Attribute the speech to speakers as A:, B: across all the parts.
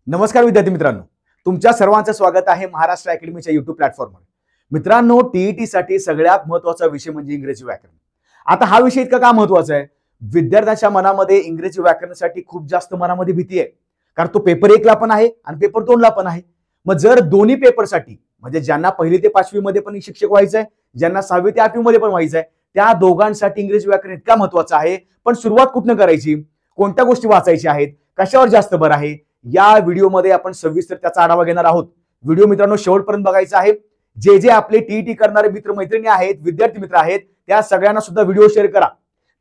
A: नमस्कार विद्यार्थी मित्रांनो, तुमच्या सर्वांचं स्वागत आहे महाराष्ट्र अकॅडमीच्या YouTube प्लॅटफॉर्मवर। मित्रांनो, टीईटी साठी सगळ्यात महत्त्वाचा विषय म्हणजे इंग्रजी व्याकरण। आता हा विषय इतका का महत्त्वाचा आहे? विद्यार्थ्यांच्या मनामध्ये इंग्रजी व्याकरणासाठी खूप जास्त मनामध्ये भीती आहे, कारण तो पेपर 1 ला पण आहे आणि पेपर 2 ला पण आहे। मग जर दोन्ही पेपरसाठी म्हणजे ज्यांना 1ली ते 5वी मध्ये पण शिक्षक व्हायचं आहे, ज्यांना 6वी ते 8वी मध्ये पण व्हायचं आहे, त्या दोघांसाठी इंग्रजी व्याकरण इतका महत्त्वाचं आहे। पण सुरुवात कुठनं करायची, कोणत्या गोष्टी वाचायच्या आहेत, कशावर जास्त भर आहे, या व्हिडिओमध्ये आपण सविस्तर त्याचा आढावा घेणार आहोत। व्हिडिओ मित्रांनो शेवटपर्यंत बघायचा आहे। जे जे आपले टीईटी करणारे मित्र मैत्रिणी आहेत, विद्यार्थी मित्र आहेत, त्या सगळ्यांना सुद्धा व्हिडिओ शेअर करा।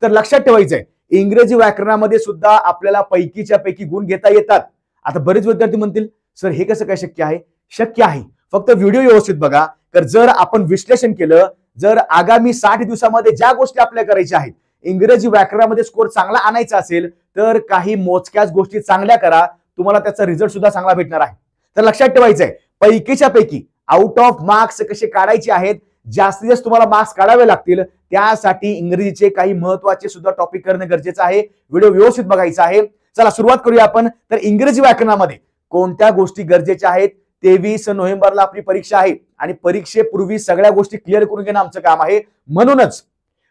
A: तर लक्षात ठेवायचंय, इंग्रजी व्याकरणामध्ये सुद्धा आपल्याला पैकीच्या पैकी गुण घेता येतात। आता बरेच विद्यार्थी म्हणतील, सर हे कसं काय शक्य आहे? शक्य आहे, फक्त व्हिडिओ व्यवस्थित बघा। तर जर आपण विश्लेषण केलं, जर आगामी 60 दिवसामध्ये ज्या गोष्टी आपल्याला करायच्या आहेत, इंग्रजी व्याकरणामध्ये स्कोर चांगला आणायचा असेल, तर काही मोजक्याच गोष्टी चांगल्या करा, तुम्हाला त्याचा रिझल्ट सुद्धा चांगला भेटणार आहे। तर लक्षात ठेवायचंय, पैकीच्या पैकी आउट ऑफ मार्क्स कसे काढायचे आहेत, जास्तीत जास्त तुम्हाला मार्क्स काढावे लागतील, त्यासाठी इंग्रजीचे काही महत्त्वाचे सुद्धा टॉपिक करणं गरजेचं आहे। व्हिडिओ व्यवस्थित बघायचा आहे। चला सुरुवात करूया आपण। तर इंग्रजी व्याकरणामध्ये कोणत्या गोष्टी गरजेच्या आहेत? 23 नोव्हेंबरला आपली परीक्षा आहे आणि परीक्षेपूर्वी सगळ्या गोष्टी क्लिअर करून घेणं आमचं काम आहे। म्हणूनच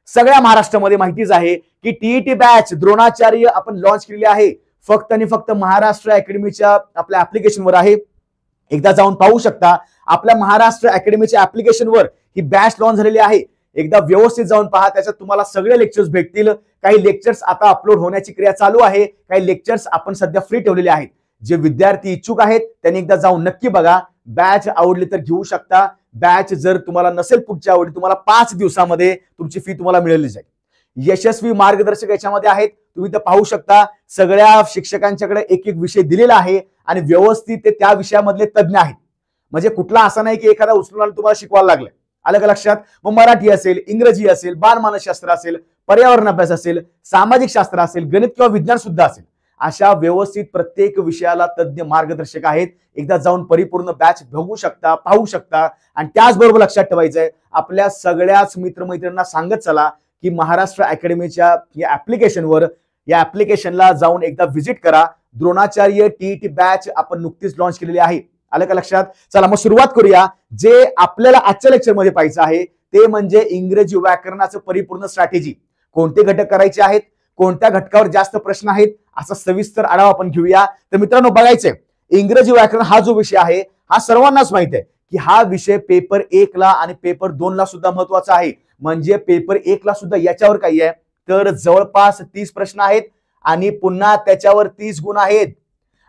A: सगळ्या महाराष्ट्रामध्ये माहितीच आहे की टीईटी बॅच द्रोणाचार्य आपण लॉन्च केलेली आहे। फक्त आणि फक्त महाराष्ट्र अकॅडमीच्या आपल्या ऍप्लिकेशनवर आहे, एकदा जाऊन पाहू शकता। आपल्या महाराष्ट्र अकॅडमीच्या ऍप्लिकेशनवर ही बॅच लॉन्च झालेली आहे, एकदा व्यवस्थित जाऊन पहा। त्याच्यात तुम्हाला सगळे लेक्चर्स भेटतील। काही लेक्चर्स आता अपलोड होण्याची क्रिया चालू आहे, काही लेक्चर्स आपण सध्या फ्री ठेवलेले आहेत। जे विद्यार्थी इच्छुक आहेत त्यांनी एकदा जाऊन नक्की बघा। बॅच आवडली तर घेऊ शकता, बॅच जर तुम्हाला नसेल पुढच्या आवडली, तुम्हाला 5 दिवसामध्ये तुमची फी तुम्हाला मिळाली जाईल। यशस्वी मार्गदर्शक याच्यामध्ये आहेत, तुम्ही तर पाहू शकता। सगळ्या शिक्षकांच्याकडे एक एक विषय दिलेला आहे आणि व्यवस्थित ते त्या विषयामधले तज्ञ आहेत। म्हणजे कुठला असा नाही की एखादा उचलून तुम्हाला शिकवायला लागलं। आलं का लक्षात? मग मराठी असेल, इंग्रजी असेल, बालमानसशास्त्र असेल, पर्यावरण अभ्यास असेल, सामाजिक शास्त्र असेल, गणित किंवा विज्ञान सुद्धा असेल, अशा व्यवस्थित प्रत्येक विषयाला तज्ञ मार्गदर्शक आहेत। एकदा जाऊन परिपूर्ण बॅच बघू शकता, पाहू शकता। आणि त्याचबरोबर लक्षात ठेवायचंय, आपल्या सगळ्याच मित्रमैत्रिणींना सांगत चला की महाराष्ट्र अकॅडमीच्या या ऍप्लिकेशनवर, या ऍप्लिकेशनला जाऊन एकदा व्हिजिट करा। द्रोणाचार्य टीईटी बॅच आपण नुकतीच लॉन्च केलेली आहे। आलं का लक्षात? चला मग सुरुवात करूया। जे आपल्याला आजच्या लेक्चरमध्ये पाहायचं आहे ते म्हणजे इंग्रजी व्याकरणाचं परिपूर्ण स्ट्रॅटेजी। कोणते घटक करायचे आहेत, कोणत्या घटकावर जास्त प्रश्न आहेत, असा सविस्तर आढावा आपण घेऊया। तर मित्रांनो बघायचंय, इंग्रजी व्याकरण हा जो विषय आहे, हा सर्वांनाच माहिती आहे की हा विषय पेपर 1 ला आणि पेपर 2 ला सुद्धा महत्त्वाचा आहे। म्हणजे पेपर 1 ला सुद्धा याच्यावर काही आहे, तर जवळपास 30 प्रश्न आहेत आणि पुन्हा त्याच्यावर 30 गुण आहेत।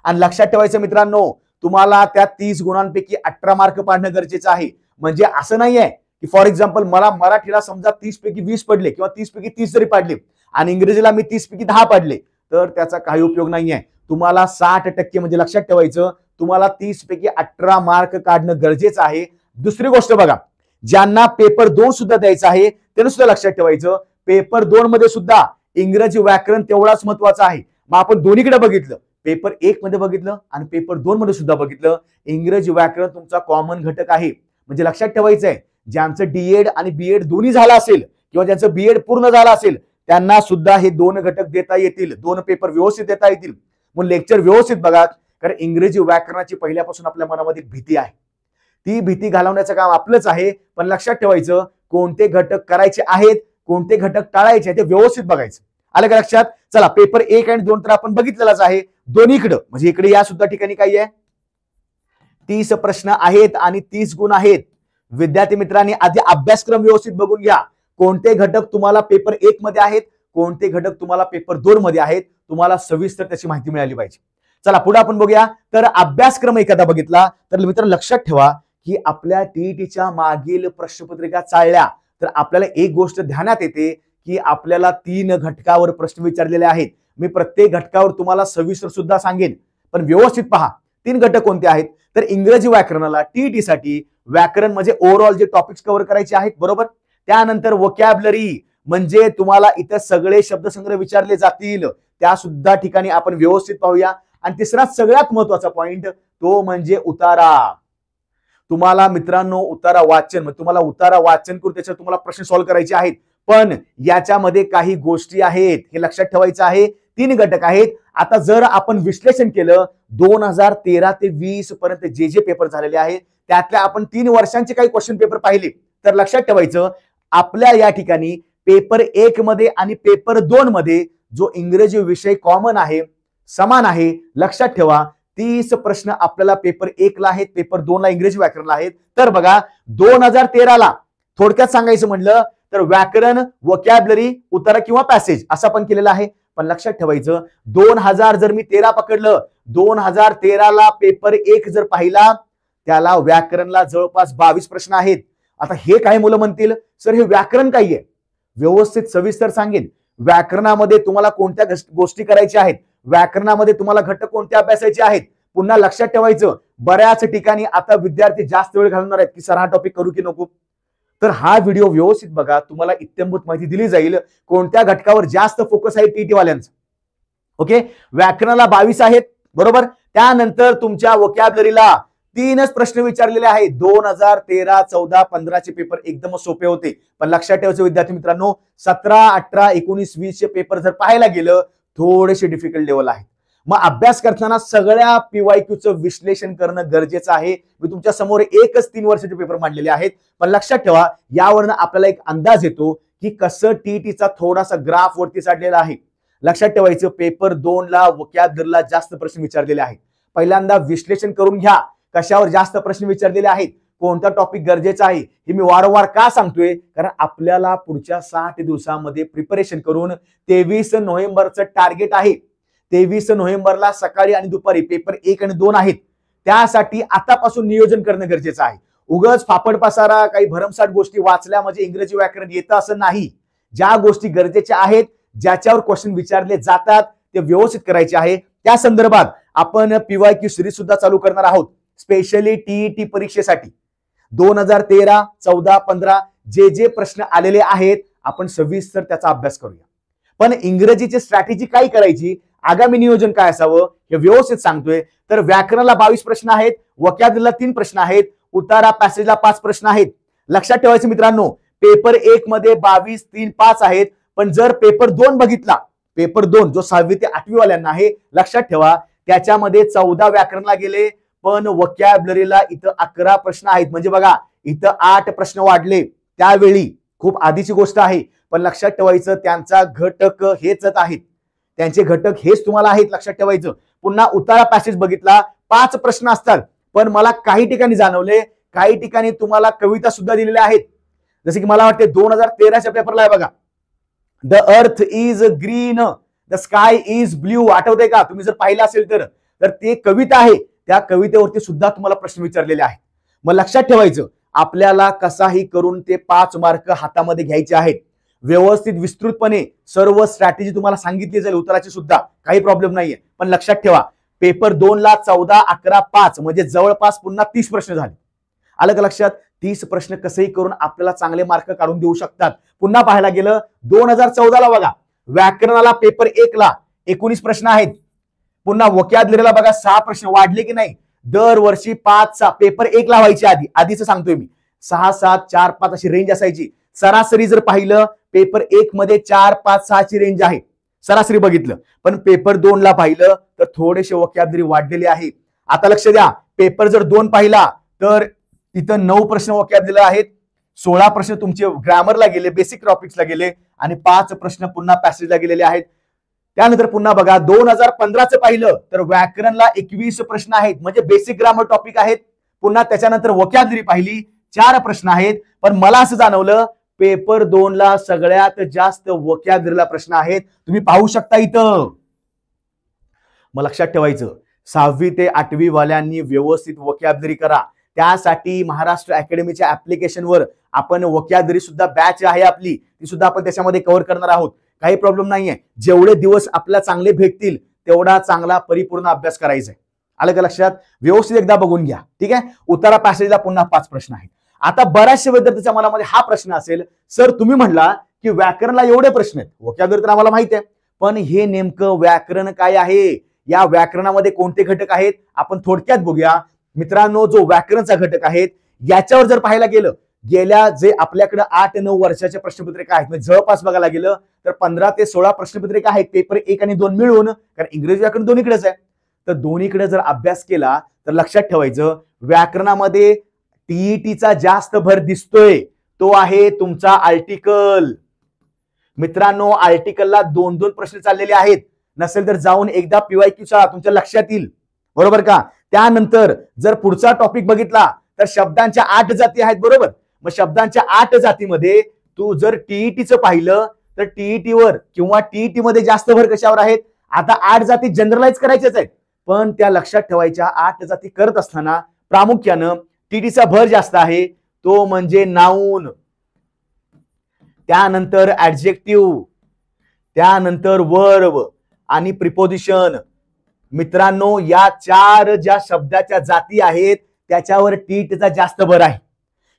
A: आणि लक्षात ठेवायचं मित्रांनो, तुम्हाला त्या 30 गुणांपैकी 18 मार्क पाडणं गरजेचं आहे। म्हणजे असं नाहीये की फॉर एक्झाम्पल मला मराठीला समजा 30 पैकी 20 पडले किंवा 30 पैकी 30 जरी पाडले आणि इंग्रजीला मी 30 पैकी 10 पाडले, तर त्याचा काही उपयोग नाहीये। तुम्हाला 60% म्हणजे लक्षात ठेवायचं, तुम्हाला 30 पैकी 18 मार्क काढणं गरजेचं आहे। दुसरी गोष्ट बघा, ज्यांना पेपर 2 सुद्धा द्यायचा आहे त्यांनी सुद्धा लक्षात ठेवायचं, पेपर 2 मध्ये सुद्धा इंग्रजी व्याकरण तेवढाच महत्वाचं आहे। मग आपण दोन्हीकडे बघितलं, पेपर 1 मध्ये बघितलं आणि पेपर 2 मध्ये सुद्धा बघितलं, इंग्रजी व्याकरण तुमचा कॉमन घटक आहे। म्हणजे लक्षात ठेवायचंय, ज्यांचं डीएड आणि बीएड दोन्ही झालं असेल किंवा ज्यांचं बीएड पूर्ण झालं असेल, त्यांना सुद्धा हे 2 घटक देता येतील, 2 पेपर व्यवस्थित देता येतील। मग लेक्चर व्यवस्थित बघा, कारण इंग्रजी व्याकरणाची पहिल्यापासून आपल्या मनामध्ये भीती आहे, ती भीती घालवण्याचं काम आपलंच आहे। पण लक्षात ठेवायचं, कोणते घटक करायचे आहेत, कोणते घटक टाळायचे ते व्यवस्थित बघायचं। आलं का लक्षात? चला पेपर 1 आणि 2 तर आपण बघितलेलाच आहे। दोन्हीकडे म्हणजे इकडे या सुद्धा ठिकाणी काय आहे, 30 प्रश्न आहेत आणि 30 गुण आहेत। विद्यार्थी मित्रांनी आधी अभ्यासक्रम व्यवस्थित बघून घ्या, कोणते घटक तुम्हाला पेपर 1 मध्ये आहेत, कोणते घटक तुम्हाला पेपर 2 मध्ये आहेत, तुम्हाला सविस्तर त्याची माहिती मिळाली पाहिजे। चला पुढे आपण बघूया। तर अभ्यासक्रम एखादा बघितला तर मित्रांनो लक्षात ठेवा की आपल्या टीईटीच्या मागील प्रश्नपत्रिका चाळल्या तर आपल्याला एक गोष्ट ध्यानात येते की आपल्याला 3 घटकावर प्रश्न विचारलेले आहेत। मी प्रत्येक घटकावर तुम्हाला सविस्तर सुद्धा सांगेन, पण व्यवस्थित पहा 3 घटक कोणते आहेत। तर इंग्रजी व्याकरणाला टीईटी साठी व्याकरण म्हणजे ओव्हरऑल जे टॉपिक्स कव्हर करायचे आहेत, बरोबर। त्यानंतर वोकॅब्युलरी म्हणजे तुम्हाला इतर सगळे शब्दसंग्रह विचारले जातील, त्या सुद्धा ठिकाणी आपण व्यवस्थित पाहूया। आणि तिसरा सगळ्यात महत्त्वाचा पॉइंट तो म्हणजे उतारा। तुम्हाला मित्रांनो उतारा वाचन, तुम्हाला उतारा वाचन करून त्याच्यावर तुम्हाला प्रश्न सॉल्व्ह करायचे आहेत, पण याच्यामध्ये काही गोष्टी आहेत हे लक्षात ठेवायचं आहे। 3 घटक आहेत. आता जर आपण विश्लेषण केलं 2013 ते 20 पर्यंत जे पेपर झालेले आहेत त्यातल्या आपण 3 वर्षांचे काही क्वेश्चन पेपर पाहिले तर लक्षात ठेवायचं आपल्या या ठिकाणी पेपर 1 मध्ये आणि पेपर 2 मध्ये जो इंग्रजी विषय कॉमन आहे, समान आहे. लक्षात ठेवा 30 प्रश्न आपल्याला पेपर 1 ला आहेत, पेपर 2 ला इंग्रजी व्याकरणला आहेत. तर बघा 2013 ला थोडक्यात सांगायचं म्हणलं तर व्याकरण, वोकॅब्युलरी, उतारा किंवा पॅसेज असं आपण केलेलं आहे. पण लक्षात ठेवायचं 2000 जर मी 13 पकडलं, 2013 ला पेपर 1 जर पाहिला त्याला व्याकरणला जवळपास 22 प्रश्न आहेत. आता हे काही मुलं म्हणतील सर हे व्याकरण काय आहे? व्यवस्थित सविस्तर सांगेन. व्याकरणामध्ये तुम्हाला कोणत्या गोष्टी करायच्या आहेत, व्याकरणामध्ये तुम्हाला घटक कोणते अभ्यासायचे आहेत. पुन्हा लक्षात ठेवायचं बऱ्याच ठिकाणी आता विद्यार्थी जास्त वेळ घालवणार आहेत की सर हा टॉपिक करू की नको. तर हा व्हिडिओ व्यवस्थित बघा, तुम्हाला इत्थंभूत माहिती दिली जाईल कोणत्या घटकावर जास्त फोकस आहे टीटी वाल्यांचा. ओके, व्याकरणाला 22 आहेत बरोबर. त्यानंतर तुमच्या वोकॅब्युलरीला 3च प्रश्न विचारलेले आहेत. 2013, 14, 15 चे पेपर एकदम सोपे होते. पण लक्षात ठेवायचं विद्यार्थी मित्रांनो 17, 18, 19, 20 चे पेपर जर पाहायला गेलं थोडेसे डिफिकल्ट लेवल आहे. मग अभ्यास करताना सगळ्या पीवायक्यूचं विश्लेषण करणं गरजेचं आहे. मी तुमच्या समोर एकच 3 वर्षाचे पेपर मांडलेले आहेत. पण लक्षात ठेवा यावरनं आपल्याला एक अंदाज येतो की कसं टीईटीचा थोडासा ग्राफ वरती चढलेला आहे. लक्षात ठेवायचं पेपर 2 ला वोकॅब्युलरीला जास्त प्रश्न विचारलेले आहेत. पहिल्यांदा विश्लेषण करून घ्या कशावर जास्त प्रश्न विचारलेले आहेत, कोणता टॉपिक गरजेचा आहे. हे मी वारंवार का सांगतोय कारण आपल्याला पुढच्या 60 दिवसांमध्ये प्रिपरेशन करून 23 नोव्हेंबरचं टार्गेट आहे. 23 नोव्हेंबरला सकाळी आणि दुपारी पेपर 1 आणि 2 आहेत. त्यासाठी आतापासून नियोजन करणं गरजेचं आहे. उगाच फापड पसारा काही भरमसाठ गोष्टी वाचल्या म्हणजे इंग्रजी व्याकरण येतं असं नाही. ज्या गोष्टी गरजेच्या आहेत, ज्याच्यावर क्वेश्चन विचारले जातात ते व्यवस्थित करायचे आहे. त्या संदर्भात आपण पीवायक्यू सिरीज सुद्धा चालू करणार आहोत स्पेशली टीईटी परीक्षेसाठी. 2013, 14, 15 जे प्रश्न आलेले आहेत आपण सविस्तर त्याचा अभ्यास करूया. पण इंग्रजीची स्ट्रॅटेजी काय करायची, आगामी नियोजन काय असावं हे व्यवस्थित सांगतोय. तर व्याकरणाला 22 प्रश्न आहेत, वोकॅब्युलरीला 3 प्रश्न आहेत, उतारा पॅसेजला 5 प्रश्न आहेत. लक्षात ठेवायचं मित्रांनो पेपर 1 मध्ये 22, 3, 5 आहेत. पण जर पेपर 2 बघितला, पेपर 2 जो 6वी ते 8वी वाल्यांना आहे, लक्षात ठेवा त्याच्यामध्ये 14 व्याकरणला गेले पण वोकॅब्युलरीला इथं 11 प्रश्न आहेत. म्हणजे बघा इथं 8 प्रश्न वाढले. त्यावेळी खूप आधीची गोष्ट आहे पण लक्षात ठेवायचं त्यांचा घटक हेच आहेत, त्यांचे घटक हेच तुम्हाला आहेत. लक्षात ठेवायचं. पुन्हा उतारा पॅसेज बघितला 5 प्रश्न असतात पण मला काही ठिकाणी जाणवले काही ठिकाणी तुम्हाला कविता सुद्धा दिलेल्या आहेत. जसे की मला वाटते 2013च्या पेपरला आहे बघा, the earth is green the sky is blue. आठवतंय का? तुम्ही जर पाहिलं असेल तर ते कविता आहे. त्या कवितेवरती सुद्धा तुम्हाला प्रश्न विचारलेले आहेत. मग लक्षात ठेवायचं आपल्याला कसाही करून ते 5 मार्क हातामध्ये घ्यायचे आहेत. व्यवस्थित विस्तृतपणे सर्व स्ट्रॅटेजी तुम्हाला सांगितली जाईल, उत्तराची सुद्धा काही प्रॉब्लेम नाहीये. पण लक्षात ठेवा पेपर 2 ला 14, 11, 5 म्हणजे जवळपास पुन्हा 30 प्रश्न झाले. आलं का लक्षात? 30 प्रश्न कसेही करून आपल्याला चांगले मार्क काढून देऊ शकतात. पुन्हा पाहायला गेलं 2014 ला बघा व्याकरणाला पेपर 1 ला 19 प्रश्न आहेत. पुन्हा वोकॅब्युलरीला बघा 6 प्रश्न वाढले की नाही. दरवर्षी 5-6 पेपर 1 ला व्हायचे आधीच सांगतोय मी 6, 7, 4, 5 अशी रेंज असायची. सरासरी जर पाहिलं पेपर 1 मध्ये 4, 5, 6 ची रेंज आहे सरासरी बघितलं. पण पेपर 2 ला पाहिलं तर थोडेसे वोकॅब्युलरी वाढलेले आहे. आता लक्ष द्या पेपर जर 2 पाहिला तर इथं 9 प्रश्न वोकॅब्युलरी आहेत, 16 प्रश्न तुमचे ग्रामरला गेले, बेसिक टॉपिक्सला गेले आणि 5 प्रश्न पुन्हा पॅसेजला गेलेले आहेत. त्यानंतर पुन्हा बघा 2015चं पाहिलं तर व्याकरणला 21 प्रश्न आहेत म्हणजे बेसिक ग्रामर टॉपिक आहेत. पुन्हा त्याच्यानंतर वोकॅब्युलरी पाहिली 4 प्रश्न आहेत. पण मला असं जाणवलं पेपर 2 ला सगळ्यात जास्त वोकॅब्युलरीला प्रश्न आहेत. तुम्ही पाहू शकता इथं. मग लक्षात ठेवायचं 6वी ते 8वी वाल्यांनी व्यवस्थित वोकॅब्युलरी करा. त्यासाठी महाराष्ट्र अकॅडमीच्या ऍप्लिकेशनवर आपण वोकॅब्युलरी सुद्धा बॅच आहे आपली, ती सुद्धा आपण त्याच्यामध्ये कव्हर करणार आहोत. काही प्रॉब्लेम नाहीये. जेवढे दिवस आपल्याला चांगले भेटतील तेवढा चांगला परिपूर्ण अभ्यास करायचा आहे. आलं का लक्षात? व्यवस्थित एकदा बघून घ्या. ठीक आहे. उतारा पॅसेजला पुन्हा 5 प्रश्न आहेत. आता बऱ्याचशा विद्यार्थ्यांच्या मनामध्ये हा प्रश्न असेल सर तुम्ही म्हणला की व्याकरणला एवढे प्रश्न आहेत, वोकॅब्युलरी तर आम्हाला माहिती आहे पण हे नेमकं व्याकरण काय आहे, या व्याकरणामध्ये कोणते घटक आहेत आपण थोडक्यात बघूया. मित्रांनो जो व्याकरणचा घटक आहे याच्यावर जर पाहायला गेलं गेल्या जे आपल्याकडे 8-9 वर्षाच्या प्रश्नपत्रिका आहेत, म्हणजे जवळपास बघायला गेलं तर 15 ते 16 प्रश्नपत्रिका आहेत, पेपर 1 आणि 2 मिळून, कारण इंग्रजी व्याकरण दोन्हीकडेच आहे. तर दोन्हीकडे जर अभ्यास केला तर लक्षात ठेवायचं, व्याकरणामध्ये टीईटीचा जास्त भर दिसतोय तो आहे तुमचा आर्टिकल. मित्रांनो, आर्टिकलला 2-2 प्रश्न चाललेले आहेत. नसेल तर जाऊन एकदा पीवायक्यूचा तुमच्या लक्षात येईल, बरोबर का. त्यानंतर जर पुढचा टॉपिक बघितला तर शब्दांच्या 8 जाती आहेत, बरोबर. मग शब्दांच्या 8 जातीमध्ये तू जर टीईटीचं पाहिलं तर टीईटीवर किंवा टीईटी मध्ये जास्त भर कशावर आहेत. आता 8 जाती जनरलाइज करायच्याच आहेत, पण त्या लक्षात ठेवायच्या. 8 जाती करत असताना प्रामुख्यानं टीईटीचा भर जास्त आहे तो म्हणजे नाऊन, त्यानंतर ऍडजेक्टिव्ह, त्यानंतर वर्ब आणि प्रिपोजिशन. मित्रांनो, या 4 ज्या शब्दाच्या जाती आहेत त्याच्यावर टीईटीचा जास्त भर आहे.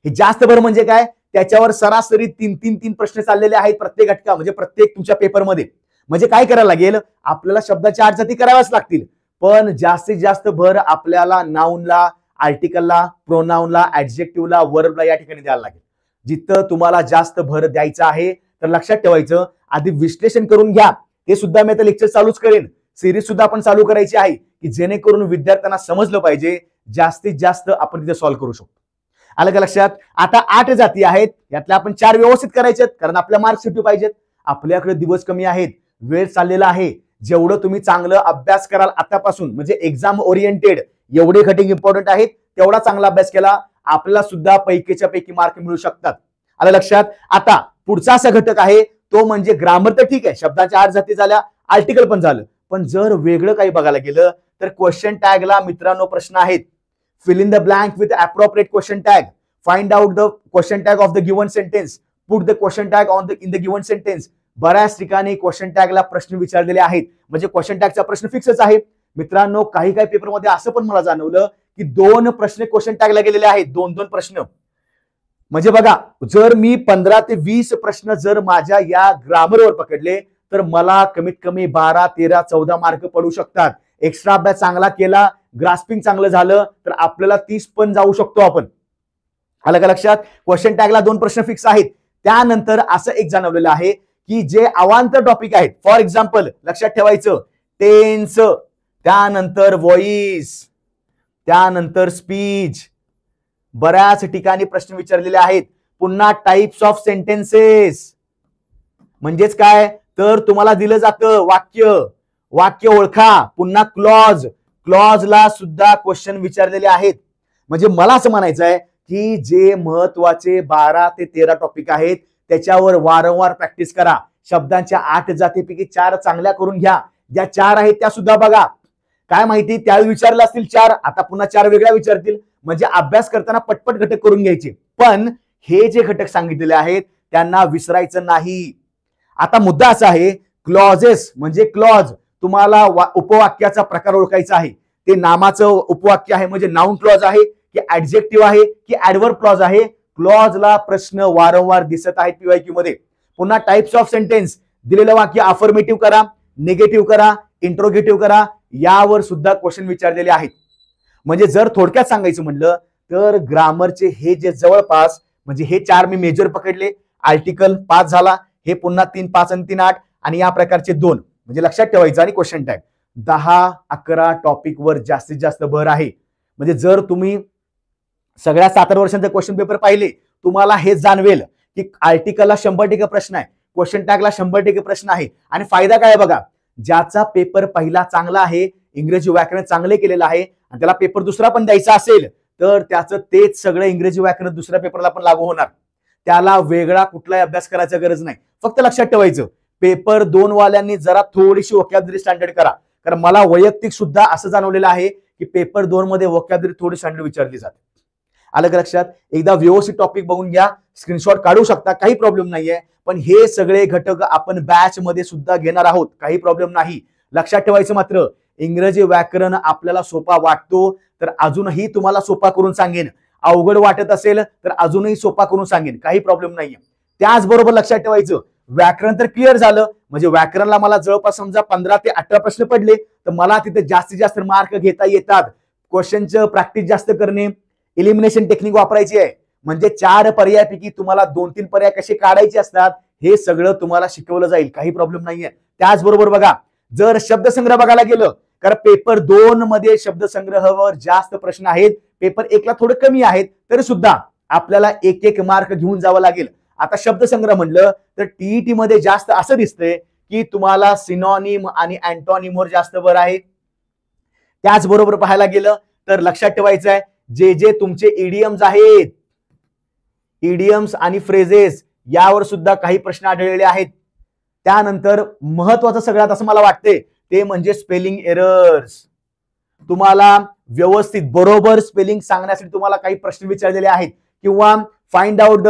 A: हे जास्त भर म्हणजे काय, त्याच्यावर सरासरी 3 प्रश्न चाललेले आहेत प्रत्येक घटका, म्हणजे प्रत्येक तुमच्या पेपरमध्ये. म्हणजे काय करायला लागेल, आपल्याला शब्दाच्या 8 जाती कराव्याच लागतील, पण जास्तीत जास्त भर आपल्याला नाऊनला, आर्टिकलला, प्रोनाऊनला, ऍडजेक्टिव्हला, वर्बला या ठिकाणी द्यायला लागेल. जिथं तुम्हाला जास्त भर द्यायचा आहे तर लक्षात ठेवायचं, आधी विश्लेषण करून घ्या. ते सुद्धा मी आता लेक्चर चालूच करेन, सिरीज सुद्धा आपण चालू करायची आहे, की जेणेकरून विद्यार्थ्यांना समजलं पाहिजे, जास्तीत जास्त आपण तिथे सॉल्व्ह करू शकतो. आलं का लक्षात. आता 8 जाती आहेत, यातल्या आपण 4 व्यवस्थित करायच्यात, कारण आपल्या मार्क्स सुटू पाहिजेत. आपल्याकडे दिवस कमी आहेत, वेळ चाललेला आहे. जेवढं तुम्ही चांगलं अभ्यास कराल आतापासून, म्हणजे एक्झाम ओरिएंटेड एवढे घटक इम्पॉर्टंट आहेत, तेवढा चांगला अभ्यास केला आपल्याला सुद्धा पैकीच्या पैकी मार्क मिळू शकतात. आलं लक्षात. आता पुढचा असा घटक आहे तो म्हणजे ग्रामर. तर ठीक आहे, शब्दाच्या 8 जाती झाल्या, आर्टिकल पण झालं, पण जर वेगळं काही बघायला गेलं तर क्वेश्चन टॅगला मित्रांनो प्रश्न आहेत. Fill in the blank with appropriate question tag, find out the question tag of the given sentence, put the question tag on the in the given sentence. बऱ्याच ठिकाणी क्वेश्चन टॅगला प्रश्न विचारलेले आहेत, म्हणजे क्वेश्चन टॅगचा प्रश्न फिक्सच आहे. मित्रांनो, काही पेपरमध्ये असं पण मला जाणवलं की 2 प्रश्न क्वेश्चन टॅगला गेलेले आहेत, 2-2 प्रश्न. म्हणजे बघा, जर मी 15 ते 20 प्रश्न जर माझ्या या ग्रामरवर पकडले तर मला कमीत कमी 12, 13, 14 मार्क पडू शकतात. एक्स्ट्रा अभ्यास चांगला केला, ग्रास्पिंग चांगलं झालं तर आपल्याला 30 पण जाऊ शकतो आपण. आलं का लक्षात. क्वेश्चन टॅगला 2 प्रश्न फिक्स आहेत. त्यानंतर असं एक जाणवलेलं आहे की जे अवांतर टॉपिक आहेत, फॉर एक्झाम्पल लक्षात ठेवायचं, टेन्स, त्यानंतर व्हॉइस, त्यानंतर स्पीच, बऱ्याच ठिकाणी प्रश्न विचारलेले आहेत. पुन्हा टाइप्स ऑफ सेंटेन्सेस, म्हणजेच काय, तर तुम्हाला दिलं जातं वाक्य, वाक्य ओळखा. पुन्हा क्लॉज, क्लॉजला सुद्धा क्वेश्चन विचारलेले आहेत. म्हणजे मला असं म्हणायचं आहे की जे महत्वाचे 12 ते 13 टॉपिक आहेत त्याच्यावर वारंवार प्रॅक्टिस करा. शब्दांच्या 8 जातीपैकी 4 चांगल्या करून घ्या. ज्या 4 आहेत त्या सुद्धा बघा. काय माहिती त्यावेळी विचारलं असतील 4, आता पुन्हा 4 वेगळ्या विचारतील. म्हणजे अभ्यास करताना पटपट घटक करून घ्यायचे, पण हे जे घटक सांगितलेले आहेत त्यांना विसरायचं नाही. आता मुद्दा असा आहे, क्लॉजेस म्हणजे क्लॉज, तुम्हाला उपवाक्याचा प्रकार ओळखायचा आहे. ते नामाचं उपवाक्य आहे म्हणजे नाउन क्लॉज आहे की ऍडजेक्टिव्ह आहे की ऍडवर्ब क्लॉज आहे. क्लॉजला प्रश्न वारंवार दिसत आहेत पीवायक्यू मध्ये. पुन्हा टाइप्स ऑफ सेंटेन्स, दिलेलं वाक्य अफर्मेटिव्ह करा, निगेटिव्ह करा, इंट्रोगेटिव्ह करा, यावर सुद्धा क्वेश्चन विचारलेले आहेत. म्हणजे जर थोडक्यात सांगायचं म्हटलं तर ग्रामरचे हे जे जवळपास, म्हणजे हे 4 मी मेजर पकडले, आर्टिकल 5 झाला, हे पुन्हा 3, 5 आणि 3, 8 आणि या प्रकारचे 2, म्हणजे लक्षात ठेवायचं. आणि क्वेश्चन टॅग 10-11 टॉपिक वर जास्तीत जास्त भर आहे. म्हणजे जर तुम्ही सगळ्या 7 वर्षांचे क्वेश्चन पेपर पाहिले, तुम्हाला हे जाणवेल की आर्टिकलला 100% प्रश्न आहे, क्वेश्चन टॅगला 100% प्रश्न आहे. आणि फायदा काय बघा, ज्याचा पेपर पहिला चांगला आहे, इंग्रजी व्याकरण चांगले केलेलं आहे आणि त्याला पेपर दुसरा पण द्यायचा असेल तर त्याचं तेच सगळं इंग्रजी व्याकरण दुसऱ्या पेपरला पण लागू होणार. त्याला वेगळा कुठलाही अभ्यास करायची गरज नाही. फक्त लक्षात ठेवायचं, पेपर 2 वाल्यांनी जरा थोडीशी वोकॅब्युलरी स्टँडर्ड करा. कारण मला वैयक्तिक सुद्धा असं जाणवलेलं आहे की पेपर 2 मध्ये वोकॅब्युलरी थोडी स्टँडर्ड विचारली जाते. आलं का लक्षात. एकदा व्यवस्थित टॉपिक बघून घ्या, स्क्रीनशॉट काढू शकता, काही प्रॉब्लेम नाहीये. पण हे सगळे घटक आपण बॅच मध्ये सुद्धा घेणार आहोत, काही प्रॉब्लेम नाही. लक्षात ठेवायचं मात्र, इंग्रजी व्याकरण आपल्याला सोपा वाटतो तर अजूनही तुम्हाला सोपा करून सांगेन, अवघड वाटत असेल तर अजूनही सोपा करून सांगेन, काही प्रॉब्लेम नाहीये. त्याचबरोबर लक्षात ठेवायचं, व्याकरण तर क्लिअर झालं, म्हणजे व्याकरणला मला जवळपास समजा 15 ते 18 प्रश्न पडले तर मला तिथे जास्तीत जास्त मार्क घेता येतात. क्वेश्चनचं प्रॅक्टिस जास्त करणे, एलिमिनेशन टेक्निक वापरायची आहे. म्हणजे 4 पर्यायापैकी तुम्हाला 2-3 पर्याय कसे काढायचे असतात हे सगळं तुम्हाला शिकवलं जाईल, काही प्रॉब्लेम नाहीये. त्याचबरोबर बघा, जर शब्दसंग्रह बघायला गेलं तर पेपर 2 मध्ये शब्दसंग्रहावर जास्त प्रश्न आहेत, पेपर 1 ला थोडे कमी आहेत, तरी सुद्धा आपल्याला एक एक मार्क घेऊन जावं लागेल. आता शब्दसंग्रह म्हणलं तर टीईटी मध्ये जास्त असं दिसतंय की तुम्हाला सिनॉनिम आणि अँटॉनिमवर जास्त भर आहे. त्याचबरोबर पाहायला गेलं तर लक्षात ठेवायचं आहे, जे जे तुमचे इडियम्स आहेत, इडियम्स आणि फ्रेजेस यावर सुद्धा काही प्रश्न आढळलेले आहेत. त्यानंतर महत्वाचं सगळ्यात असं मला वाटते ते म्हणजे स्पेलिंग एरर्स. तुम्हाला व्यवस्थित बरोबर स्पेलिंग सांगण्यासाठी तुम्हाला काही प्रश्न विचारलेले आहेत, किंवा find out the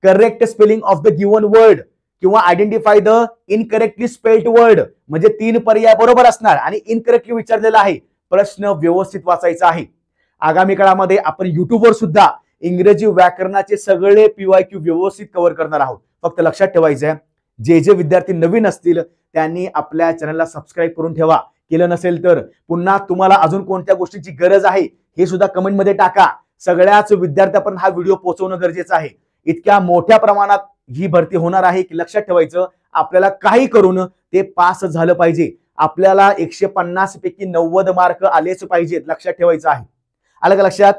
A: correct spelling of the given word, किंवा identify the incorrectly spelled word. म्हणजे 3 पर्याय बरोबर असणार आणि इनकरेक्टली विचारलेला आहे. प्रश्न व्यवस्थित वाचायचा आहे. आगामी काळामध्ये आपण युट्यूबवर सुद्धा इंग्रजी व्याकरणाचे सगळे PYQ व्यवस्थित कव्हर करणार आहोत. फक्त लक्षात ठेवायचं आहे, जे जे विद्यार्थी नवीन असतील त्यांनी आपल्या चॅनलला सबस्क्राईब करून ठेवा. केलं नसेल तर पुन्हा तुम्हाला अजून कोणत्या गोष्टीची गरज आहे हे सुद्धा कमेंटमध्ये टाका. सगळ्याच विद्यार्थ्यांपर्यंत हा व्हिडिओ पोहोचवणं गरजेचं आहे. इतक्या मोठ्या प्रमाणात ही भरती होणार आहे की लक्षात ठेवायचं, आपल्याला काही करून ते पास झालं पाहिजे. आपल्याला 150 पैकी 90 मार्क आलेच पाहिजेत, लक्षात ठेवायचं आहे. आलं का लक्षात?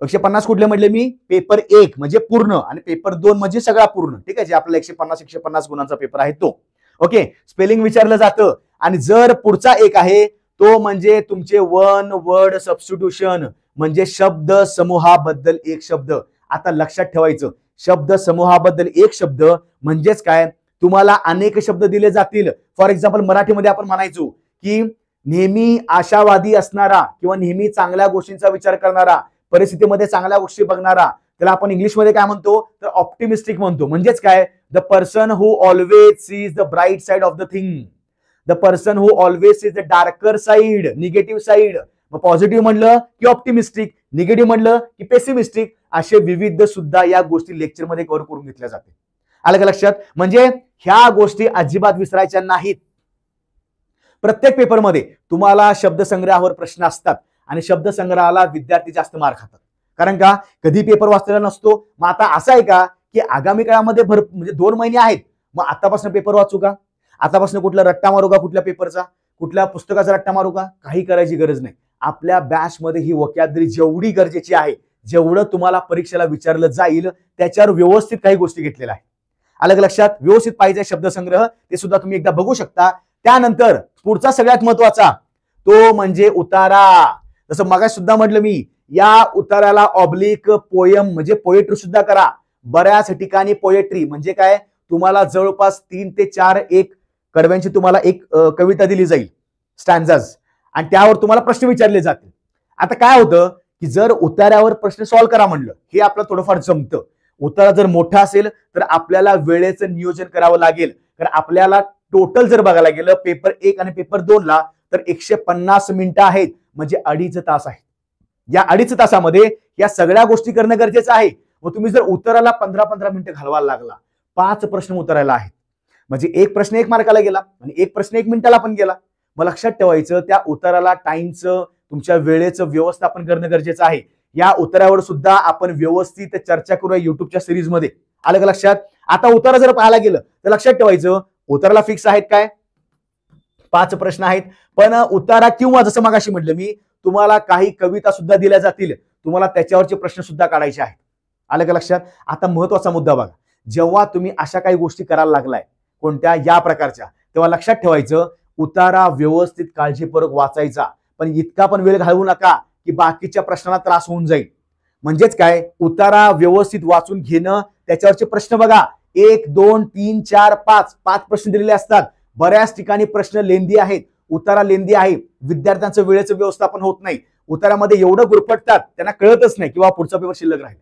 A: 150 कुठले म्हटले मी? पेपर 1 म्हणजे पूर्ण आणि पेपर 2 म्हणजे सगळा पूर्ण. ठीक आहे, जे आपल्याला 150 गुणांचा पेपर आहे तो. ओके, स्पेलिंग विचारलं जातं. आणि जर पुढचा एक आहे तो म्हणजे तुमचे वन वर्ड सबस्टिट्यूशन, म्हणजे शब्द समूहाबद्दल एक शब्द. आता लक्षात ठेवायचं, शब्द समूहाबद्दल एक शब्द म्हणजेच काय, तुम्हाला अनेक शब्द दिले जातील. फॉर एक्झाम्पल मराठीमध्ये आपण म्हणायचो की नेहमी आशावादी असणारा किंवा नेहमी चांगल्या गोष्टींचा विचार करणारा, परिस्थितीमध्ये चांगल्या गोष्टी बघणारा, त्याला आपण इंग्लिशमध्ये काय म्हणतो तर ऑप्टिमिस्टिक म्हणतो. म्हणजेच काय, the person who always sees the bright side of the thing, the person who always sees the darker side, negative side. मग पॉझिटिव्ह म्हणलं की ऑप्टिमिस्टिक, निगेटिव्ह म्हणलं की पेसिमिस्टिक, असे विविध सुद्धा या गोष्टी लेक्चरमध्ये कव्हर करून घेतल्या जाते. आलं का लक्षात? म्हणजे ह्या गोष्टी अजिबात विसरायच्या नाहीत. प्रत्येक पेपरमध्ये तुम्हाला शब्दसंग्रहावर प्रश्न असतात आणि शब्दसंग्रहाला विद्यार्थी जास्त मार्क खातात. कारण का, कधी पेपर वाचलेला नसतो. मग आता असं आहे का की आगामी काळामध्ये म्हणजे 2 महिने आहेत, मग आतापासून पेपर वाचू का? आतापासून कुठला रट्टा मारू का? कुठल्या पेपरचा, कुठल्या पुस्तकाचा रट्टा मारू का? काही करायची गरज नाही. आपल्या बॅचमध्ये ही वोकॅब्युलरी जेवढी गरजेची आहे, जेवढं तुम्हाला परीक्षेला विचारलं जाईल त्याच्यावर व्यवस्थित काही गोष्टी घेतलेल्या आहेत. अलग लक्षात? व्यवस्थित पाहिजे शब्दसंग्रह, ते सुद्धा तुम्ही एकदा बघू शकता. त्यानंतर पुढचा सगळ्यात महत्वाचा तो म्हणजे उतारा. जसं मगाशी सुद्धा म्हटलं मी, या उताराला ऑब्लिक पोयम म्हणजे पोएट्री सुद्धा करा. बऱ्याच ठिकाणी पोएट्री म्हणजे काय, तुम्हाला जवळपास 3 ते 4 एक कडव्यांची तुम्हाला एक कविता दिली जाईल, स्टॅन्झाज, आणि त्यावर तुम्हाला प्रश्न विचारले जातील. आता काय होतं की जर उतार्यावर प्रश्न सॉल्व्ह करा म्हणलं, हे आपलं थोडंफार जमतं. उतारा जर मोठा असेल तर आपल्याला वेळेचं नियोजन करावं लागेल. तर आपल्याला टोटल जर बघायला गेलं पेपर 1 आणि पेपर 2 ला तर 150 मिनिटं आहेत, म्हणजे 2.5 तास आहेत. या 2.5 तासामध्ये या सगळ्या गोष्टी करणं गरजेचं आहे. मग तुम्ही जर उत्तराला 15-15 मिनिटं घालवायला लागला, 5 प्रश्न उत्तरायला आहेत, म्हणजे एक प्रश्न 1 मार्काला गेला आणि एक प्रश्न 1 मिनिटाला पण गेला. मग लक्षात ठेवायचं, त्या उत्तराला टाइमचं, तुमच्या वेळेचं व्यवस्थापन करणं गरजेचं आहे. या उत्तरावर सुद्धा आपण व्यवस्थित चर्चा करूया युट्यूबच्या सिरीजमध्ये. आलं का लक्षात? आता उत्तर जर पाहायला गेलं तर लक्षात ठेवायचं, उत्तराला फिक्स आहेत काय, 5 प्रश्न आहेत. पण उत्तरा किंवा जसं मगाशी म्हटलं मी, तुम्हाला काही कविता सुद्धा दिल्या जातील, तुम्हाला त्याच्यावरचे प्रश्न सुद्धा काढायचे आहेत. आलं का लक्षात? आता महत्वाचा मुद्दा बघा, जेव्हा तुम्ही अशा काही गोष्टी करायला लागलाय कोणत्या या प्रकारच्या, तेव्हा लक्षात ठेवायचं, उतारा व्यवस्थित काळजीपूर्वक वाचायचा, पण इतका पण वेळ घालवू नका की बाकीच्या प्रश्नांना त्रास होऊन जाईल. म्हणजेच काय, उतारा व्यवस्थित वाचून घेणं, त्याच्यावरचे प्रश्न बघा, 1 2 3 4 5 प्रश्न दिलेले असतात. बऱ्याच ठिकाणी प्रश्न लेंदी आहेत, उतारा लेंदी आहे, विद्यार्थ्यांचं वेळेचं व्यवस्थापन होत नाही. उतारामध्ये एवढं गुरफटतात त्यांना कळतच नाही किंवा पुढचा पेपर शिल्लक राहील.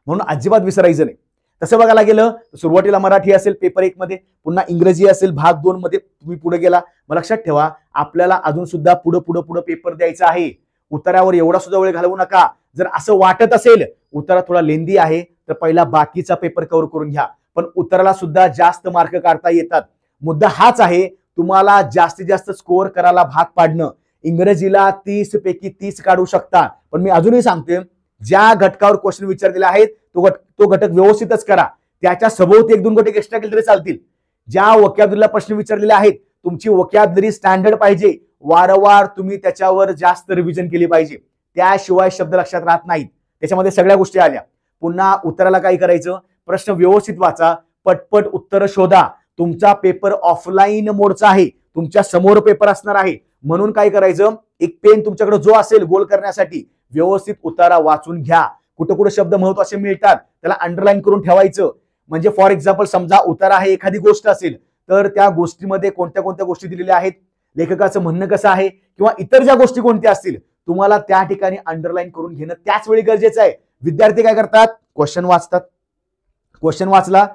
A: म्हणून अजिबात विसरायचं नाही. तसं बघायला गेलं सुरुवातीला मराठी असेल पेपर 1 मध्ये, पुन्हा इंग्रजी असेल भाग 2 मध्ये तुम्ही पुढे गेला. मग लक्षात ठेवा, आपल्याला अजून सुद्धा पुढे पेपर द्यायचा आहे. उतारावर एवढा सुद्धा वेळ घालवू नका. जर असं वाटत असेल उतारा थोडा लेंदी आहे तर पहिला बाकीचा पेपर कव्हर करून घ्या, पण उताराला सुद्धा जास्त मार्क काढता येतात. मुद्दा हाच आहे, तुम्हाला जास्तीत जास्त स्कोअर करायला भाग पाडणं. इंग्रजीला 30 पैकी 30 काढू शकता, पण मी अजूनही सांगते, ज्या घटकावर क्वेश्चन विचारलेले आहेत तो घटक व्यवस्थितच करा. त्याच्या सभोवती 1-2 घटक एक्स्ट्रा केले तरी चालतील. ज्या वोकॅब्युलरीला प्रश्न विचारलेले आहेत तुमची वोकॅब्युलरी स्टँडर्ड पाहिजे. वारंवार तुम्ही त्याच्यावर जास्त रिव्हिजन केली पाहिजे. त्याशिवाय शब्द लक्षात राहत नाहीत. त्याच्यामध्ये सगळ्या गोष्टी आल्या. पुन्हा उत्तराला काय करायचं, प्रश्न व्यवस्थित वाचा, पटपट उत्तर शोधा. तुमचा पेपर ऑफलाईन मोडचा आहे. तुमच्या समोर पेपर असणार आहे. म्हणून काय करायचं, एक पेन तुमच्याकडे जो असेल गोल करण्यासाठी व्यवस्थित उतारा वाचून घ्या. कुठं कुठं शब्द महत्वाचे मिळतात त्याला अंडरलाईन करून ठेवायचं. म्हणजे फॉर एक्झाम्पल समजा उतारा हे एखादी गोष्ट असेल तर त्या गोष्टीमध्ये कोणत्या कोणत्या गोष्टी दिलेल्या आहेत, लेखकाचं म्हणणं कसं आहे, किंवा इतर ज्या गोष्टी कोणत्या असतील तुम्हाला त्या ठिकाणी अंडरलाईन करून घेणं त्याच वेळी गरजेचं आहे. विद्यार्थी काय करतात, क्वेश्चन वाचतात, क्वेश्चन वाचला,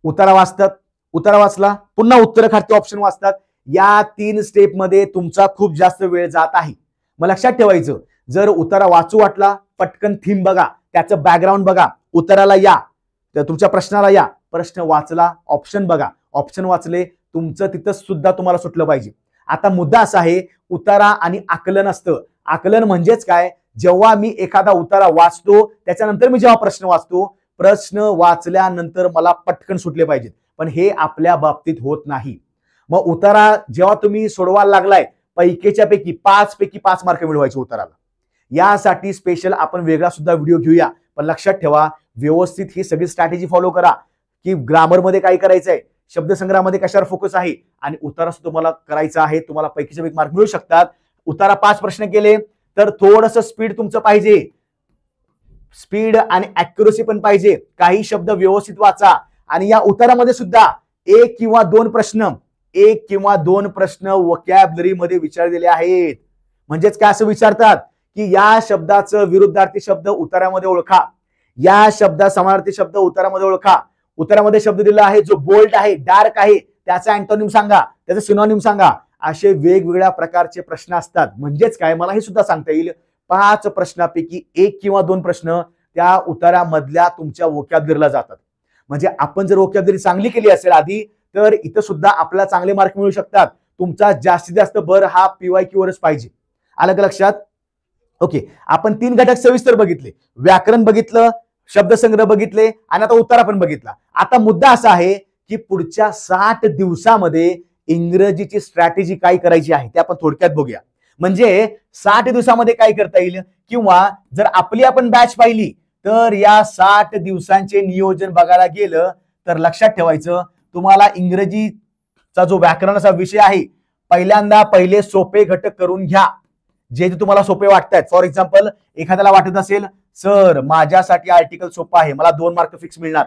A: उतारा वाचतात, उतारा वाचला, पुन्हा उत्तर खाते ऑप्शन वाचतात. या 3 स्टेपमध्ये तुमचा खूप जास्त वेळ जात आहे. मग लक्षात ठेवायचं, जर उतारा वाचू वाटला पटकन थीम बघा, त्याचं बॅकग्राऊंड बघा, उताराला या, तर तुमच्या प्रश्नाला या, प्रश्न वाचला, ऑप्शन बघा, ऑप्शन वाचले, तुमचं तिथं सुद्धा तुम्हाला सुटलं पाहिजे. आता मुद्दा असा आहे, उतारा आणि आकलन असतं. आकलन म्हणजेच काय, जेव्हा मी एखादा उतारा वाचतो त्याच्यानंतर मी जेव्हा प्रश्न वाचतो, प्रश्न वाचल्यानंतर मला पटकन सुटले पाहिजेत. पण हे आपल्या बाबतीत होत नाही. मग उतारा जेव्हा तुम्ही सोडवायला लागलाय पैकीच्या पैकी 5 पैकी 5 मार्क मिळवायचे उताराला. यासाठी स्पेशल आपण वेगळा सुद्धा व्हिडिओ घेऊया. पण लक्षात ठेवा, व्यवस्थित ही सगळी स्ट्रॅटेजी फॉलो करा की ग्रामरमध्ये काय करायचंय, शब्दसंग्रहामध्ये कशावर फोकस आहे, आणि उतारा तुम्हाला करायचा आहे. तुम्हाला पैकीच्या पैकी मार्क मिळू शकतात. उतारा 5 प्रश्न केले तर थोडंसं स्पीड तुमचं पाहिजे, स्पीड आणि ऍक्युरसी पण पाहिजे. काही शब्द व्यवस्थित वाचा. आणि या उतारामध्ये सुद्धा 1 किंवा 2 प्रश्न वोकॅब्युलरी मध्ये विचारलेले आहेत. म्हणजेच काय असं विचारतात की या शब्दाचं विरुद्धार्थी शब्द उतारामध्ये ओळखा, या शब्दा समानार्थी शब्द उतारामध्ये ओळखा. उतारामध्ये शब्द दिला आहे जो बोल्ड आहे, डार्क आहे, त्याचा अँटोनिम सांगा, त्याचा सिनोनिम सांगा. असे वेगवेगळ्या प्रकारचे प्रश्न असतात. म्हणजेच काय, मला हे सुद्धा सांगता येईल, 5 प्रश्नापैकी 1 किंवा 2 प्रश्न त्या उतारामधल्या तुमच्या वोकॅब्युलरीला जातात. म्हणजे आपण जर वोकॅब्युलरी चांगली केली असेल आधी, तर इथं सुद्धा आपल्याला चांगले मार्क मिळू शकतात. तुमचा जास्तीत जास्त भर हा PYQ वरच पाहिजे. आलं का लक्षात? ओके, आपण 3 घटक सविस्तर बघितले, व्याकरण बघितलं, शब्दसंग्रह बघितले, आणि आता उतारा पण बघितला. आता मुद्दा असा आहे की पुढच्या 60 दिवसामध्ये इंग्रजीची स्ट्रॅटेजी काय करायची आहे ते आपण थोडक्यात बघूया. म्हणजे 60 दिवसामध्ये काय करता येईल, किंवा जर आपण बॅच पाहिली तर या 60 दिवसांचे नियोजन बघायला गेलं तर लक्षात ठेवायचं, तुम्हाला इंग्रजीचा जो व्याकरणाचा विषय आहे पहिल्यांदा पहिले सोपे घटक करून घ्या, जे तुम्हाला सोपे वाटतात. फॉर एक्झाम्पल, एखाद्याला वाटत असेल सर माझ्यासाठी आर्टिकल सोपा आहे, मला 2 मार्क फिक्स मिळणार,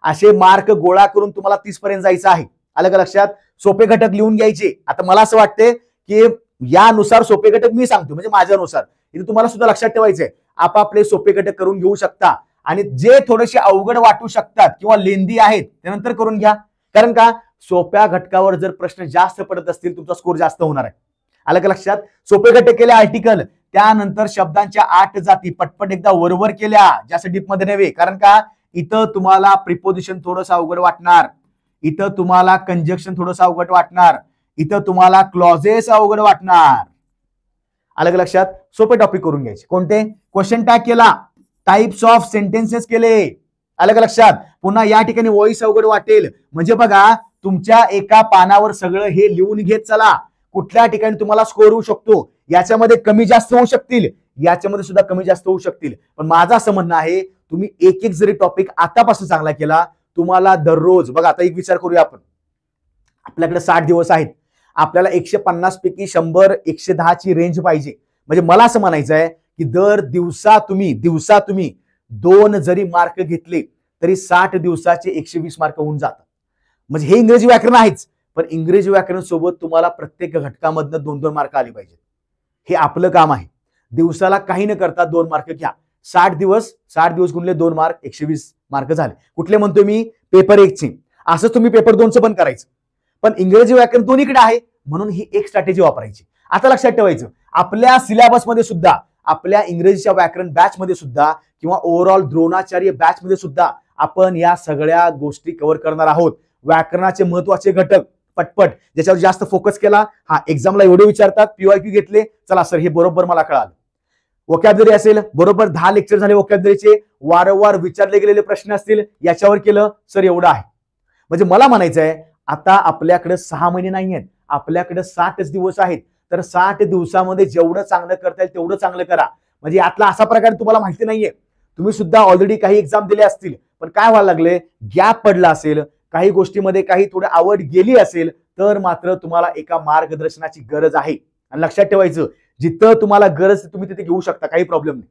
A: असे मार्क गोळा करून तुम्हाला 30 पर्यंत जायचं आहे. आलं का लक्षात? सोपे घटक लिहून घ्यायचे. आता मला असं वाटते की यानुसार सोपे घटक मी सांगतो, म्हणजे माझ्यानुसार इथे तुम्हाला सुद्धा लक्षात ठेवायचंय, आपापले सोपे घटक करून घेऊ शकता. आणि जे थोडेसे अवघड वाटू शकतात किंवा लेंदी आहेत त्यानंतर करून घ्या. कारण का, सोप्या घटकावर जर प्रश्न जास्त पडत असतील तुमचा स्कोर जास्त होणार आहे. आलं का लक्षात? सोपे घटक केले आर्टिकल, त्यानंतर शब्दांच्या 8 जाती पटपट एकदा वरवर केल्या, जास्त डीप मध्ये नव्हे. कारण का, इथं तुम्हाला प्रिपोजिशन थोडंसं अवघड वाटणार, इथं तुम्हाला कंजक्शन थोडंसं अवघड वाटणार, इथं तुम्हाला क्लॉजेस अवघड वाटणार. आलं का लक्षात? सोपे टॉपिक करून घ्यायचे. कोणते? क्वेश्चन टॅग केला, टाइप्स ऑफ सेंटेन्सेस केले. आलं का लक्षात? पुन्हा या ठिकाणी व्हॉइस अवघड वाटेल, म्हणजे बघा तुमच्या एका पानावर सगळं हे लिहून घेत चला. कुठल्या ठिकाणी तुम्हाला स्कोर होऊ शकतो, याच्यामध्ये कमी जास्त होऊ शकतील, याच्यामध्ये सुद्धा कमी जास्त होऊ शकतील. पण माझं असं म्हणणं आहे, तुम्ही एक जरी टॉपिक आतापासून चांगला केला, तुम्हाला दररोज, बघा आता एक विचार करूया आपण, आपल्याकडे 60 दिवस आहेत, आपल्याला 150 पैकी 100 110 ची रेंज पाहिजे. म्हणजे मला असं म्हणायचं आहे की दर दिवसा तुम्ही 2 जरी मार्क घेतले तरी 60 दिवसाचे 120 मार्क होऊन जातात. म्हणजे हे इंग्रजी व्याकरण आहेच, पण इंग्रजी व्याकरण सोबत तुम्हाला प्रत्येक घटकामधनं 2-2 मार्क आले पाहिजेत. हे आपलं काम आहे. दिवसाला काही न करता 2 मार्क घ्या. 60 दिवस गुणले 2 मार्क, 120 मार्क झाले. कुठले म्हणतोय मी? पेपर 1 चे. असंच तुम्ही पेपर 2 चं पण करायचं. पण इंग्रजी व्याकरण दोन्हीकडे आहे, म्हणून ही एक स्ट्रॅटेजी वापरायची. आता लक्षात ठेवायचं, आपल्या सिलेबस मध्ये सुद्धा, आपल्या इंग्रजीच्या व्याकरण बॅच मध्ये सुद्धा, किंवा ओव्हरऑल द्रोणाचार्य बॅच मध्ये सुद्धा आपण या सगळ्या गोष्टी कव्हर करणार आहोत. व्याकरणाचे महत्वाचे घटक पटपट, ज्याच्यावर जास्त फोकस केला, हा एक्झामला एवढे विचारतात, PYQ घेतले, चला सर हे बरोबर मला कळालं. वोकॅब्युलरी असेल, बरोबर 10 लेक्चर झाले वोकॅब्युलरीचे, वारंवार विचारले गेलेले प्रश्न असतील, याच्यावर केलं सर एवढं आहे. म्हणजे मला म्हणायचं आहे आता आपल्याकडे 6 महिने नाही आहेत, आपल्याकडे 60 दिवस आहेत. तर 60 दिवसामध्ये जेवढं चांगलं करता येईल तेवढं चांगलं करा. म्हणजे यातला असा प्रकार तुम्हाला माहिती नाहीये, तुम्ही सुद्धा ऑलरेडी काही एक्झाम दिले असतील, पण काय व्हायला लागले, गॅप पडला असेल, काही गोष्टीमध्ये काही थोडी आवड गेली असेल, तर मात्र तुम्हाला एका मार्गदर्शनाची गरज आहे. आणि लक्षात ठेवायचं, जिथं तुम्हाला गरज तुम्ही तिथे घेऊ शकता, काही प्रॉब्लेम नाही.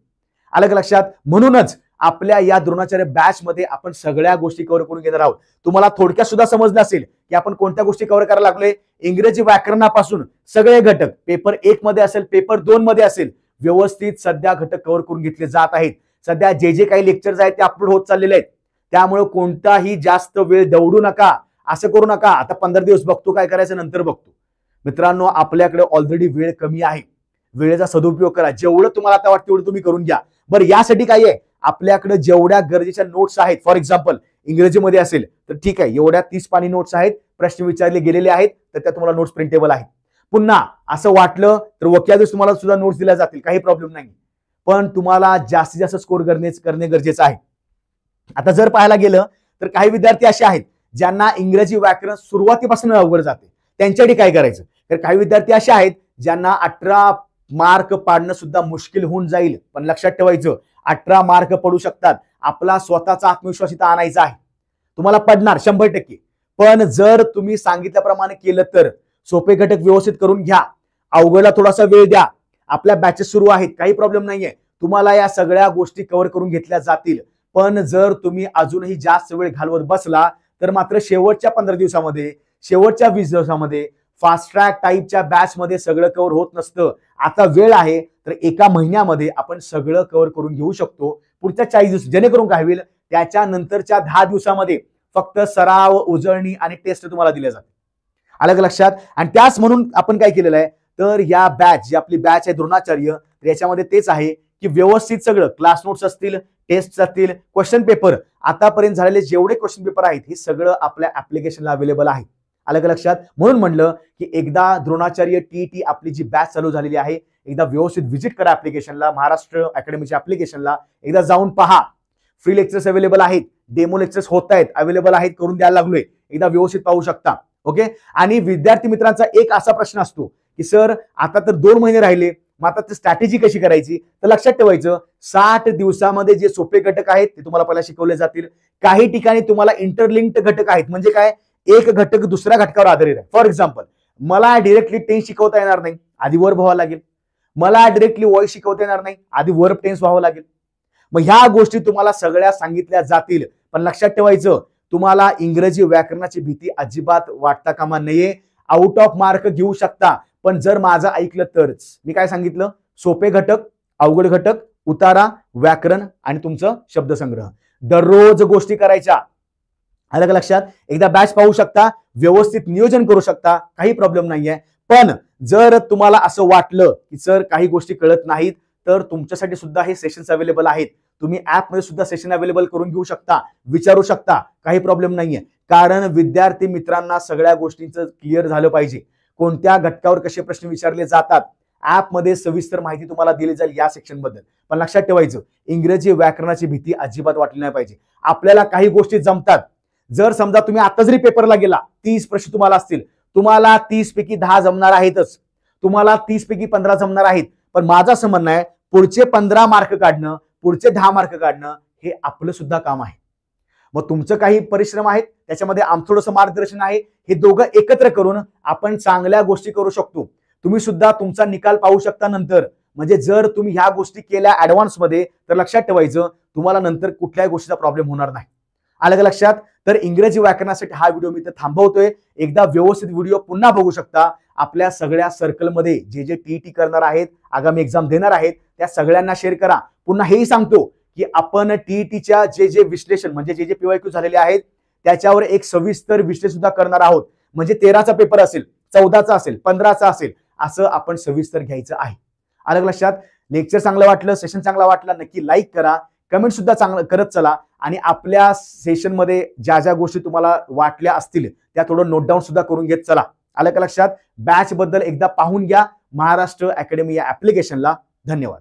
A: आलं का लक्षात? म्हणूनच आपल्या या द्रोणाचार्य बॅच मध्ये आपण सगळ्या गोष्टी कव्हर करून घेणार आहोत. तुम्हाला थोडक्यात सुद्धा समजलं असेल की आपण कोणत्या गोष्टी कव्हर करायला लागलोय. इंग्रजी व्याकरणापासून सगळे घटक, पेपर 1 मध्ये असेल, पेपर 2 मध्ये असेल, व्यवस्थित सध्या घटक कव्हर करून घेतले जात आहेत. सध्या जे काही लेक्चर्स आहेत ते अपलोड होत चाललेले आहेत. त्यामुळे कोणताही जास्त वेळ दौडू नका, असं करू नका आता 15 दिवस बघतो काय करायचं नंतर बघतो. मित्रांनो, आपल्याकडे ऑलरेडी वेळ कमी आहे, वेळेचा सदुपयोग करा. जेवढं तुम्हाला आता वाटतं तेवढं तुम्ही करून घ्या. बरं, यासाठी काय आहे, आपल्याकडे जेवढ्या गरजेच्या नोट्स आहेत, फॉर एक्झाम्पल इंग्रजीमध्ये असेल तर ठीक आहे, एवढ्या 30 पानी नोट्स आहेत, प्रश्न विचारले गेलेले आहेत, तर त्या तुम्हाला नोट्स प्रिंटेबल आहेत. पुन्हा असं वाटलं तर वक्यादिवस तुम्हाला सुद्धा नोट्स दिल्या जातील, काही प्रॉब्लेम नाही. पण तुम्हाला जास्तीत जास्त स्कोर करणे गरजेचं आहे. आता जर पाहायला गेलं तर काही विद्यार्थी असे आहेत ज्यांना इंग्रजी व्याकरण सुरुवातीपासून अवघड जाते, त्यांच्यासाठी काय करायचं. तर काही विद्यार्थी असे आहेत ज्यांना 18 मार्क पाडणं सुद्धा मुश्किल होऊन जाईल. पण लक्षात ठेवायचं, 18 मार्क पडू शकतात. आपला स्वतःचा आत्मविश्वास इथं आणायचा आहे. तुम्हाला पडणार 100%. पण जर तुम्ही सांगितल्याप्रमाणे केलं तर सोपे घटक व्यवस्थित करून घ्या, अवघडला थोडासा वेळ द्या. आपल्या बॅचेस सुरू आहेत, काही प्रॉब्लेम नाहीये, तुम्हाला या सगळ्या गोष्टी कव्हर करून घेतल्या जातील. पण जर तुम्ही अजूनही जास्त वेळ घालवत बसला तर मात्र शेवटच्या 15 दिवसामध्ये, शेवटच्या 20 दिवसामध्ये फास्ट ट्रॅक टाईपच्या बॅच मध्ये सगळं कव्हर होत नसतं. आता वेळ आहे तर एका महिन्यामध्ये आपण सगळं कव्हर करून घेऊ शकतो. पुढच्या 40 दिवस, जेणेकरून काय होईल, त्याच्यानंतरच्या 10 दिवसामध्ये फक्त सराव, उजळणी आणि टेस्ट तुम्हाला दिल्या जाते. आलं का लक्षात? आणि त्याच म्हणून आपण काय केलेलं आहे, तर या बॅच, जी आपली बॅच आहे द्रोणाचार्य, याच्यामध्ये तेच आहे की व्यवस्थित सगळं क्लास नोट्स असतील, टेस्ट असतील, क्वेश्चन पेपर, आतापर्यंत झालेले जेवढे क्वेश्चन पेपर आहेत हे सगळं आपल्या ऍप्लिकेशनला अवेलेबल आहे. आलं का लक्षात? म्हणून म्हणलं की एकदा द्रोणाचार्य टीईटी आपली जी बॅच चालू झालेली आहे, एकदा व्यवस्थित व्हिजिट करा ऍप्लिकेशनला, महाराष्ट्र अकॅडमीच्या ऍप्लिकेशनला एकदा जाऊन पहा. फ्री लेक्चर्स अवेलेबल आहेत, डेमो लेक्चर्स होत आहेत, अवेलेबल आहेत, करून द्यायला लागलोय, एकदा व्यवस्थित पाहू शकता. ओके. आणि विद्यार्थी मित्रांचा एक असा प्रश्न असतो की सर आता तर 2 महिने राहिले, मग आता स्ट्रॅटेजी कशी करायची. तर लक्षात ठेवायचं, 60 दिवसामध्ये जे सोपे घटक आहेत ते तुम्हाला पहिला शिकवले जातील. काही ठिकाणी तुम्हाला इंटरलिंक्ड घटक आहेत, म्हणजे काय, एक घटक दुसऱ्या घटकावर आधारित आहे. फॉर एक्झाम्पल, मला डायरेक्टली टेन्स शिकवता येणार नाही, आधी वर्ब व्हावं लागेल. मला डायरेक्टली व्हॉइस शिकवता येणार नाही, आधी वर्ब टेन्स व्हावं लागेल. मग ह्या गोष्टी तुम्हाला सगळ्या सांगितल्या जातील. पण लक्षात ठेवायचं, तुम्हाला इंग्रजी व्याकरणाची भीती अजिबात वाटता कामा नये. आउट ऑफ मार्क घेऊ शकता, पण जर माझं ऐकलं तरच. मी काय सांगितलं, सोपे घटक, अवघड घटक, उतारा, व्याकरण आणि तुमचं शब्दसंग्रह, दररोज गोष्टी करायच्या. आलं का लक्षात? एकदा बॅच पाहू शकता, व्यवस्थित नियोजन करू शकता, काही प्रॉब्लेम नाहीये. पण जर तुम्हाला असं वाटलं की सर काही गोष्टी कळत नाहीत, तर तुमच्यासाठी सुद्धा हे सेशन्स अवेलेबल आहेत. तुम्ही ऍपमध्ये सुद्धा सेशन अवेलेबल करून घेऊ शकता, विचारू शकता, काही प्रॉब्लेम नाहीये. कारण विद्यार्थी मित्रांना सगळ्या गोष्टींचं क्लिअर झालं पाहिजे, कोणत्या घटकावर कसे प्रश्न विचारले जातात. ऍपमध्ये सविस्तर माहिती तुम्हाला दिली जाईल या सेक्शन बद्दल. पण लक्षात ठेवायचं, इंग्रजी व्याकरणाची भीती अजिबात वाटली नाही पाहिजे. आपल्याला काही गोष्टी जमतात. जर समजा तुम्ही आता जरी पेपरला गेला, 30 प्रश्न तुम्हाला असतील, तुम्हाला 30 पैकी 10 जमणार आहेतच, तुम्हाला 30 पैकी 15 जमणार आहेत. पण माझं असं म्हणणं आहे, पुढचे 15 मार्क काढणं, पुढचे 10 मार्क काढणं हे आपलं सुद्धा काम आहे. मग तुमचं काही परिश्रम आहेत, त्याच्यामध्ये आमचं थोडंसं मार्गदर्शन आहे, हे दोघं एकत्र करून आपण चांगल्या गोष्टी करू शकतो. तुम्ही सुद्धा तुमचा निकाल पाहू शकता नंतर. म्हणजे जर तुम्ही ह्या गोष्टी केल्या ऍडव्हान्स मध्ये, तर लक्षात ठेवायचं, तुम्हाला नंतर कुठल्याही गोष्टीचा प्रॉब्लेम होणार नाही. आलं का लक्षात? तर इंग्रजी व्याकरणासाठी हा व्हिडिओ मी इथे थांबवतोय. एकदा व्यवस्थित व्हिडिओ पुन्हा बघू शकता. आपल्या सगळ्या सर्कलमध्ये जे टीईटी करणार आहेत, आगामी एक्झाम देणार आहेत, त्या सगळ्यांना शेअर करा. पुन्हा हेही सांगतो की आपण टीईटीच्या जे विश्लेषण, म्हणजे जे पीवायक्यू झालेले आहेत, त्याच्यावर एक सविस्तर विश्लेषण सुद्धा करणार आहोत. म्हणजे 13चा पेपर असेल, 14चा असेल, 15चा असेल, असं आपण सविस्तर घ्यायचं आहे. आलं लक्षात? लेक्चर चांगलं वाटलं, सेशन चांगला वाटला, नक्की लाईक करा, कमेंट सुद्धा चांगलं करत चला. आणि आपल्या सेशन मध्ये ज्या ज्या गोष्टी तुम्हाला वाटल्या असतील त्या थोडं नोट डाऊन सुद्धा करून घेत चला. आलं का लक्षात? बॅच बद्दल एकदा पाहून घ्या महाराष्ट्र अकॅडमी या ऍप्लिकेशनला. धन्यवाद.